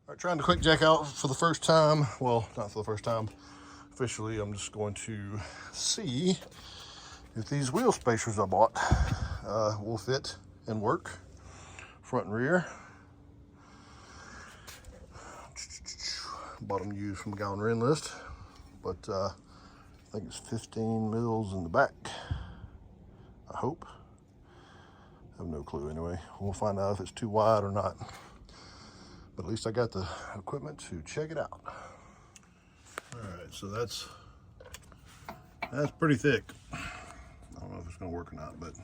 All right, trying to quick jack out for the first time. Well, not for the first time. Officially, I'm just going to see if these wheel spacers I bought will fit and work, front and rear. Bought them used from a guy on Ren List, but I think it's 15 mils in the back. I hope. I have no clue anyway. We'll find out if it's too wide or not. But at least I got the equipment to check it out. All right, so that's pretty thick. I don't know if it's gonna work or not, but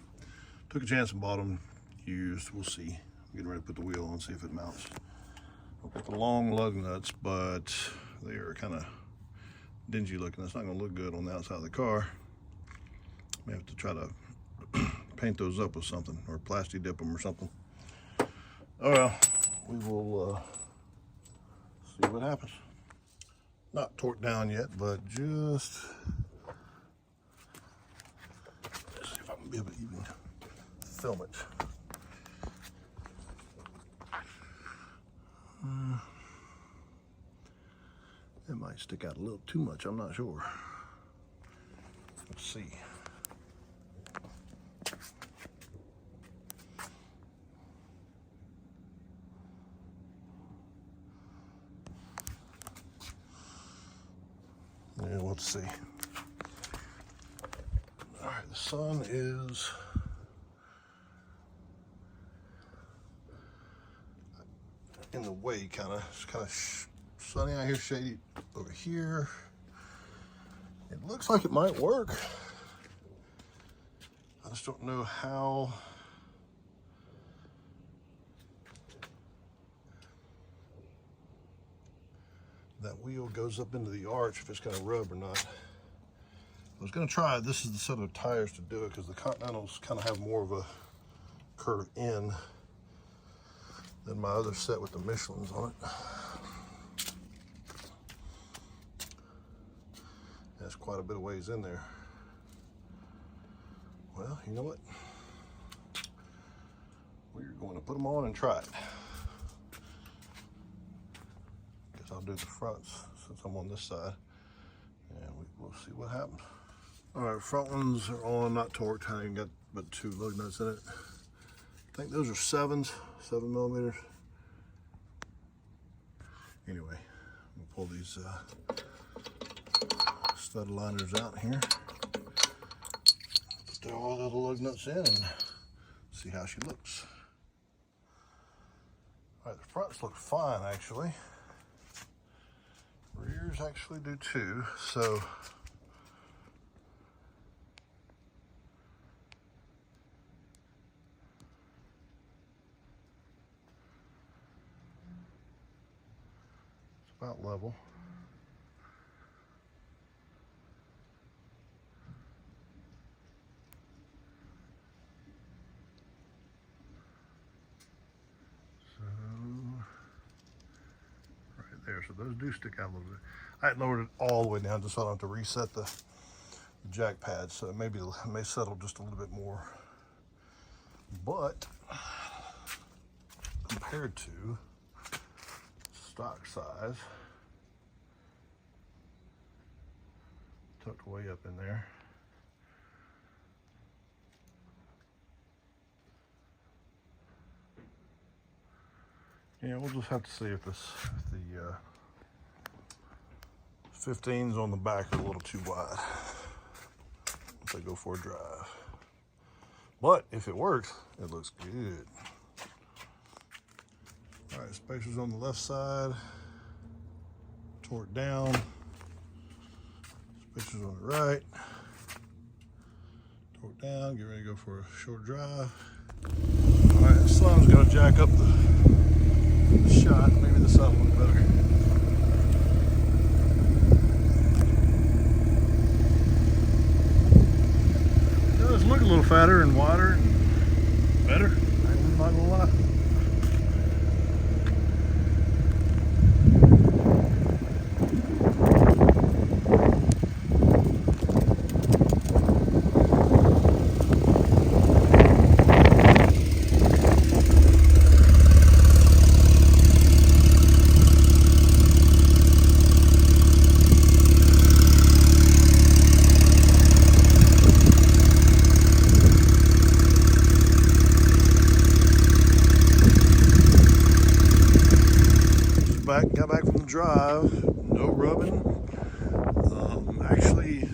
took a chance and bought them used. We'll see. I'm getting ready to put the wheel on and see if it mounts. I've got the long lug nuts, but they are kind of dingy looking. It's not gonna look good on the outside of the car. May have to try to paint those up with something or plastic dip them or something. Oh well, we will see what happens. Not torqued down yet, but just let's see if I can be able to even film it. It might stick out a little too much, I'm not sure. Let's see. Yeah, let's see. All right, the sun is in the way, kind of. It's kind of sunny out here, shady over here. It looks like it might work. I just don't know how. That wheel goes up into the arch, if it's gonna rub or not. I was gonna try it. This is the set of tires to do it because the Continentals kind of have more of a curve in than my other set with the Michelins on it. That's quite a bit of ways in there. Well, you know what? We're going to put them on and try it. I'll do the fronts since I'm on this side, and we'll see what happens. All right, front ones are on, not torqued. I ain't got but 2 lug nuts in it. I think those are 7s, 7 millimeters. Anyway, we'll pull these stud liners out here. Put all the lug nuts in and see how she looks. All right, the fronts look fine actually. Rears actually do too, so it's about level. So those do stick out a little bit. I had lowered it all the way down just so I don't have to reset the jack pads, so maybe it may settle just a little bit more. But compared to stock size, tucked way up in there. Yeah, we'll just have to see if the 15s on the back are a little too wide if they go for a drive. But if it works, it looks good. All right, spacers on the left side, torque down. Spacers on the right, torque down. Get ready to go for a short drive. All right, the sun's gonna jack up the shot. Maybe the sun will look better. It does look a little fatter and wider and better. I'm not gonna lie. drive, no rubbing. Actually,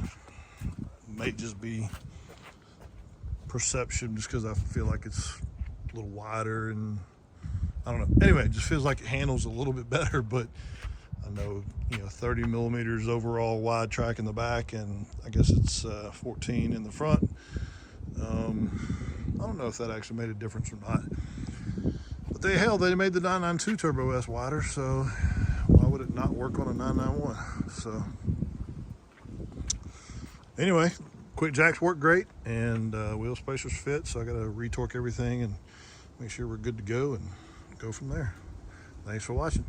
may just be perception, just because I feel like it's a little wider, and I don't know. Anyway, it just feels like it handles a little bit better, but I know, 30 millimeters overall wide track in the back, and I guess it's 14 in the front. I don't know if that actually made a difference or not. But they made the 992 Turbo S wider, so why would it not work on a 991? So anyway, quick jacks work great, and wheel spacers fit, so I got to retorque everything and make sure we're good to go and go from there. Thanks for watching.